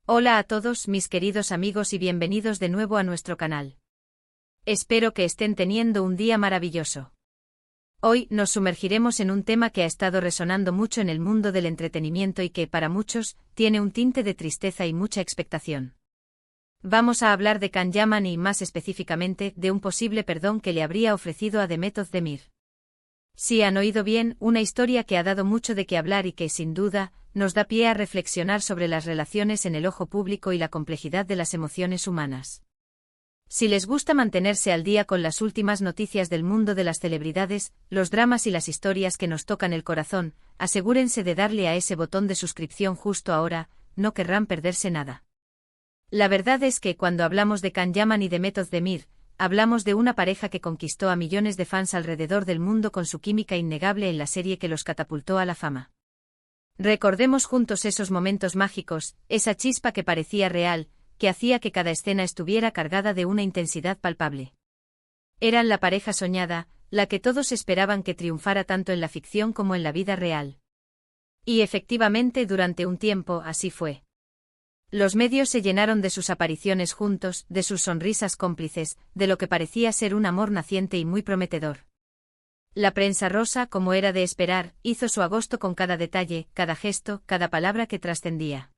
Hola a todos mis queridos amigos y bienvenidos de nuevo a nuestro canal. Espero que estén teniendo un día maravilloso. Hoy nos sumergiremos en un tema que ha estado resonando mucho en el mundo del entretenimiento y que, para muchos, tiene un tinte de tristeza y mucha expectación. Vamos a hablar de Can Yaman y, más específicamente, de un posible perdón que le habría ofrecido a Demet Özdemir. Sí han oído bien, una historia que ha dado mucho de qué hablar y que, sin duda, nos da pie a reflexionar sobre las relaciones en el ojo público y la complejidad de las emociones humanas. Si les gusta mantenerse al día con las últimas noticias del mundo de las celebridades, los dramas y las historias que nos tocan el corazón, asegúrense de darle a ese botón de suscripción justo ahora, no querrán perderse nada. La verdad es que cuando hablamos de Can Yaman y Demet Özdemir, hablamos de una pareja que conquistó a millones de fans alrededor del mundo con su química innegable en la serie que los catapultó a la fama. Recordemos juntos esos momentos mágicos, esa chispa que parecía real, que hacía que cada escena estuviera cargada de una intensidad palpable. Eran la pareja soñada, la que todos esperaban que triunfara tanto en la ficción como en la vida real. Y efectivamente durante un tiempo así fue. Los medios se llenaron de sus apariciones juntos, de sus sonrisas cómplices, de lo que parecía ser un amor naciente y muy prometedor. La prensa rosa, como era de esperar, hizo su agosto con cada detalle, cada gesto, cada palabra que trascendía.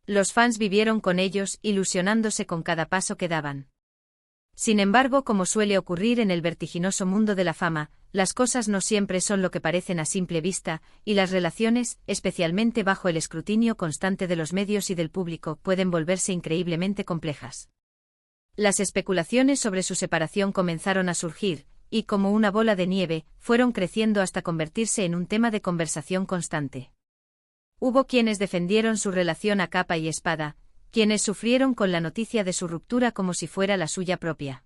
Los fans vivieron con ellos, ilusionándose con cada paso que daban. Sin embargo, como suele ocurrir en el vertiginoso mundo de la fama, las cosas no siempre son lo que parecen a simple vista, y las relaciones, especialmente bajo el escrutinio constante de los medios y del público, pueden volverse increíblemente complejas. Las especulaciones sobre su separación comenzaron a surgir, y como una bola de nieve, fueron creciendo hasta convertirse en un tema de conversación constante. Hubo quienes defendieron su relación a capa y espada, quienes sufrieron con la noticia de su ruptura como si fuera la suya propia.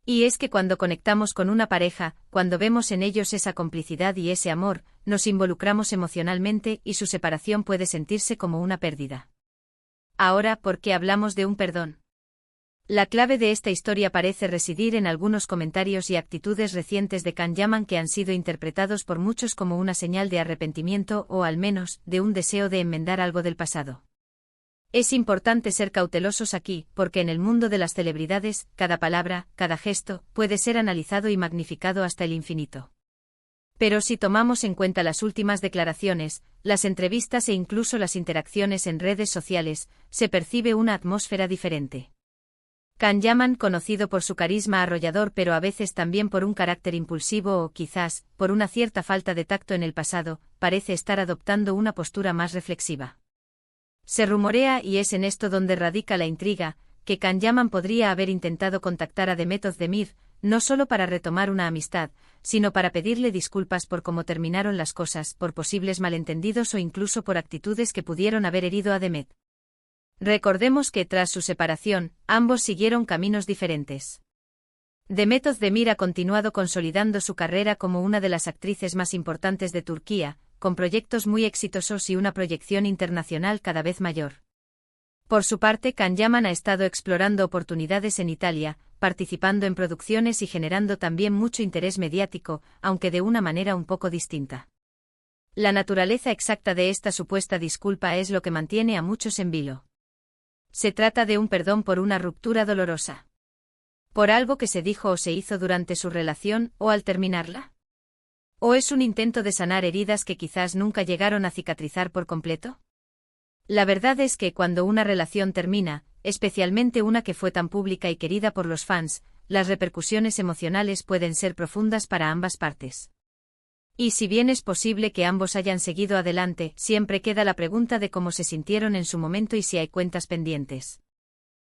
Y es que cuando conectamos con una pareja, cuando vemos en ellos esa complicidad y ese amor, nos involucramos emocionalmente y su separación puede sentirse como una pérdida. Ahora, ¿por qué hablamos de un perdón? La clave de esta historia parece residir en algunos comentarios y actitudes recientes de Can Yaman que han sido interpretados por muchos como una señal de arrepentimiento o, al menos, de un deseo de enmendar algo del pasado. Es importante ser cautelosos aquí, porque en el mundo de las celebridades, cada palabra, cada gesto, puede ser analizado y magnificado hasta el infinito. Pero si tomamos en cuenta las últimas declaraciones, las entrevistas e incluso las interacciones en redes sociales, se percibe una atmósfera diferente. Can Yaman, conocido por su carisma arrollador pero a veces también por un carácter impulsivo o, quizás, por una cierta falta de tacto en el pasado, parece estar adoptando una postura más reflexiva. Se rumorea, y es en esto donde radica la intriga, que Can Yaman podría haber intentado contactar a Demet Özdemir, no solo para retomar una amistad, sino para pedirle disculpas por cómo terminaron las cosas, por posibles malentendidos o incluso por actitudes que pudieron haber herido a Demet. Recordemos que tras su separación, ambos siguieron caminos diferentes. Demet Özdemir ha continuado consolidando su carrera como una de las actrices más importantes de Turquía, con proyectos muy exitosos y una proyección internacional cada vez mayor. Por su parte, Can Yaman ha estado explorando oportunidades en Italia, participando en producciones y generando también mucho interés mediático, aunque de una manera un poco distinta. La naturaleza exacta de esta supuesta disculpa es lo que mantiene a muchos en vilo. ¿Se trata de un perdón por una ruptura dolorosa? ¿Por algo que se dijo o se hizo durante su relación o al terminarla? ¿O es un intento de sanar heridas que quizás nunca llegaron a cicatrizar por completo? La verdad es que cuando una relación termina, especialmente una que fue tan pública y querida por los fans, las repercusiones emocionales pueden ser profundas para ambas partes. Y si bien es posible que ambos hayan seguido adelante, siempre queda la pregunta de cómo se sintieron en su momento y si hay cuentas pendientes.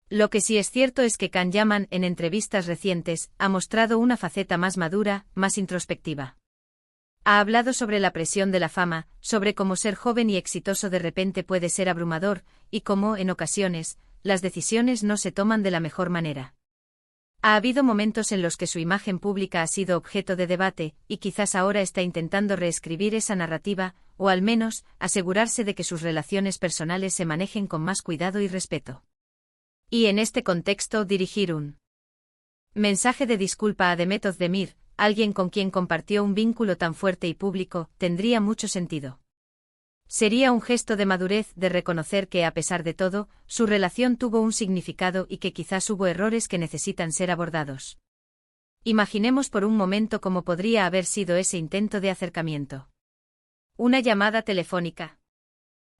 Lo que sí es cierto es que Can Yaman, en entrevistas recientes, ha mostrado una faceta más madura, más introspectiva. Ha hablado sobre la presión de la fama, sobre cómo ser joven y exitoso de repente puede ser abrumador, y cómo, en ocasiones, las decisiones no se toman de la mejor manera. Ha habido momentos en los que su imagen pública ha sido objeto de debate, y quizás ahora está intentando reescribir esa narrativa, o al menos, asegurarse de que sus relaciones personales se manejen con más cuidado y respeto. Y en este contexto, dirigir un mensaje de disculpa a Demet Özdemir, alguien con quien compartió un vínculo tan fuerte y público, tendría mucho sentido. Sería un gesto de madurez de reconocer que, a pesar de todo, su relación tuvo un significado y que quizás hubo errores que necesitan ser abordados. Imaginemos por un momento cómo podría haber sido ese intento de acercamiento. Una llamada telefónica.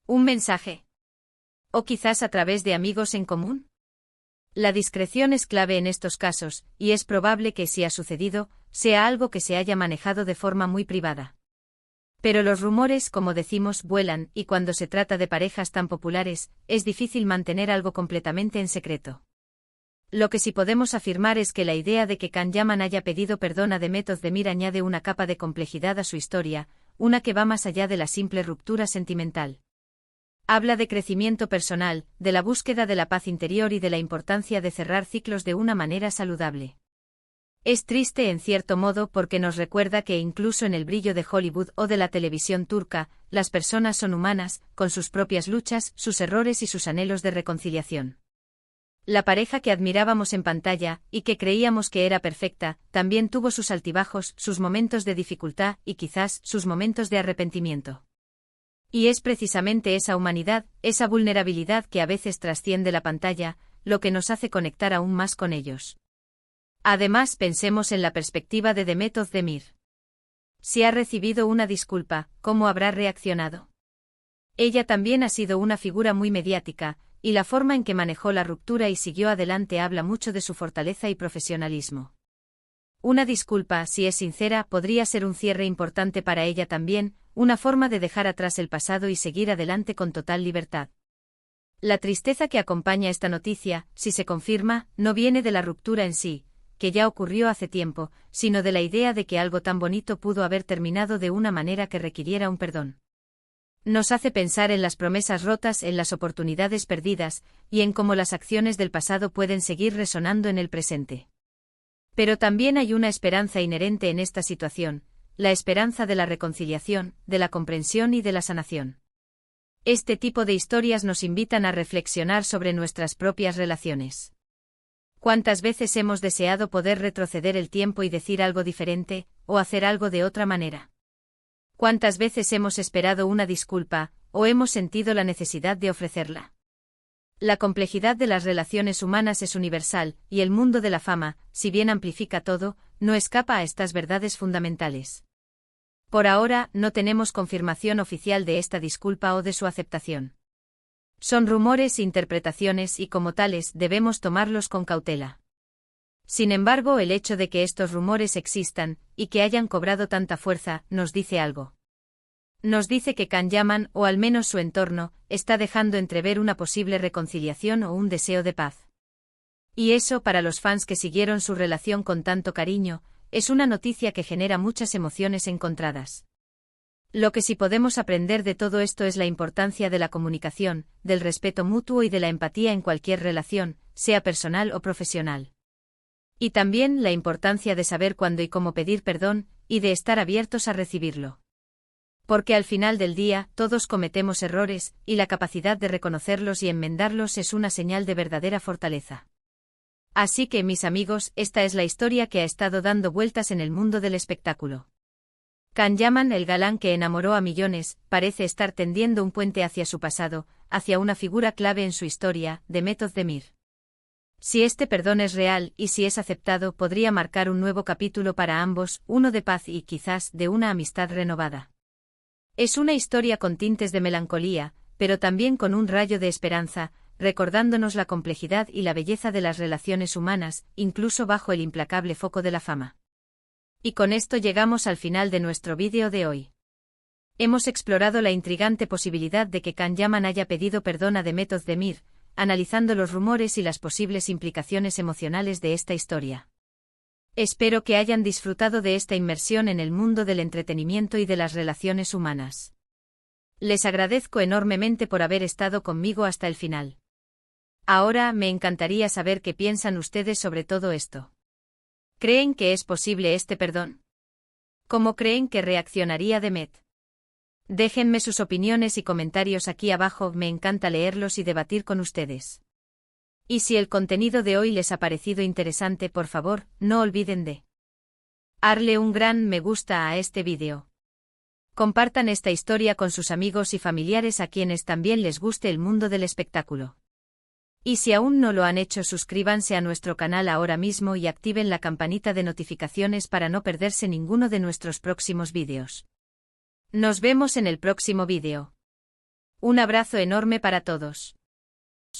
Un mensaje. O quizás a través de amigos en común. La discreción es clave en estos casos, y es probable que, si ha sucedido, sea algo que se haya manejado de forma muy privada. Pero los rumores, como decimos, vuelan, y cuando se trata de parejas tan populares, es difícil mantener algo completamente en secreto. Lo que sí podemos afirmar es que la idea de que Can Yaman haya pedido perdón a Demet Özdemir añade una capa de complejidad a su historia, una que va más allá de la simple ruptura sentimental. Habla de crecimiento personal, de la búsqueda de la paz interior y de la importancia de cerrar ciclos de una manera saludable. Es triste en cierto modo porque nos recuerda que incluso en el brillo de Hollywood o de la televisión turca, las personas son humanas, con sus propias luchas, sus errores y sus anhelos de reconciliación. La pareja que admirábamos en pantalla, y que creíamos que era perfecta, también tuvo sus altibajos, sus momentos de dificultad y quizás sus momentos de arrepentimiento. Y es precisamente esa humanidad, esa vulnerabilidad que a veces trasciende la pantalla, lo que nos hace conectar aún más con ellos. Además, pensemos en la perspectiva de Demet Özdemir. Si ha recibido una disculpa, ¿cómo habrá reaccionado? Ella también ha sido una figura muy mediática, y la forma en que manejó la ruptura y siguió adelante habla mucho de su fortaleza y profesionalismo. Una disculpa, si es sincera, podría ser un cierre importante para ella también, una forma de dejar atrás el pasado y seguir adelante con total libertad. La tristeza que acompaña esta noticia, si se confirma, no viene de la ruptura en sí, que ya ocurrió hace tiempo, sino de la idea de que algo tan bonito pudo haber terminado de una manera que requiriera un perdón. Nos hace pensar en las promesas rotas, en las oportunidades perdidas, y en cómo las acciones del pasado pueden seguir resonando en el presente. Pero también hay una esperanza inherente en esta situación, la esperanza de la reconciliación, de la comprensión y de la sanación. Este tipo de historias nos invitan a reflexionar sobre nuestras propias relaciones. ¿Cuántas veces hemos deseado poder retroceder el tiempo y decir algo diferente, o hacer algo de otra manera? ¿Cuántas veces hemos esperado una disculpa, o hemos sentido la necesidad de ofrecerla? La complejidad de las relaciones humanas es universal, y el mundo de la fama, si bien amplifica todo, no escapa a estas verdades fundamentales. Por ahora, no tenemos confirmación oficial de esta disculpa o de su aceptación. Son rumores e interpretaciones y, como tales, debemos tomarlos con cautela. Sin embargo, el hecho de que estos rumores existan, y que hayan cobrado tanta fuerza, nos dice algo. Nos dice que Can Yaman, o al menos su entorno, está dejando entrever una posible reconciliación o un deseo de paz. Y eso, para los fans que siguieron su relación con tanto cariño, es una noticia que genera muchas emociones encontradas. Lo que sí podemos aprender de todo esto es la importancia de la comunicación, del respeto mutuo y de la empatía en cualquier relación, sea personal o profesional. Y también la importancia de saber cuándo y cómo pedir perdón, y de estar abiertos a recibirlo. Porque al final del día, todos cometemos errores, y la capacidad de reconocerlos y enmendarlos es una señal de verdadera fortaleza. Así que, mis amigos, esta es la historia que ha estado dando vueltas en el mundo del espectáculo. Can Yaman, el galán que enamoró a millones, parece estar tendiendo un puente hacia su pasado, hacia una figura clave en su historia, Demet Özdemir. Si este perdón es real y si es aceptado, podría marcar un nuevo capítulo para ambos, uno de paz y quizás de una amistad renovada. Es una historia con tintes de melancolía, pero también con un rayo de esperanza, recordándonos la complejidad y la belleza de las relaciones humanas, incluso bajo el implacable foco de la fama. Y con esto llegamos al final de nuestro vídeo de hoy. Hemos explorado la intrigante posibilidad de que Can Yaman haya pedido perdón a Demet Özdemir, analizando los rumores y las posibles implicaciones emocionales de esta historia. Espero que hayan disfrutado de esta inmersión en el mundo del entretenimiento y de las relaciones humanas. Les agradezco enormemente por haber estado conmigo hasta el final. Ahora me encantaría saber qué piensan ustedes sobre todo esto. ¿Creen que es posible este perdón? ¿Cómo creen que reaccionaría Demet? Déjenme sus opiniones y comentarios aquí abajo, me encanta leerlos y debatir con ustedes. Y si el contenido de hoy les ha parecido interesante, por favor, no olviden de darle un gran me gusta a este vídeo. Compartan esta historia con sus amigos y familiares a quienes también les guste el mundo del espectáculo. Y si aún no lo han hecho, suscríbanse a nuestro canal ahora mismo y activen la campanita de notificaciones para no perderse ninguno de nuestros próximos vídeos. Nos vemos en el próximo vídeo. Un abrazo enorme para todos.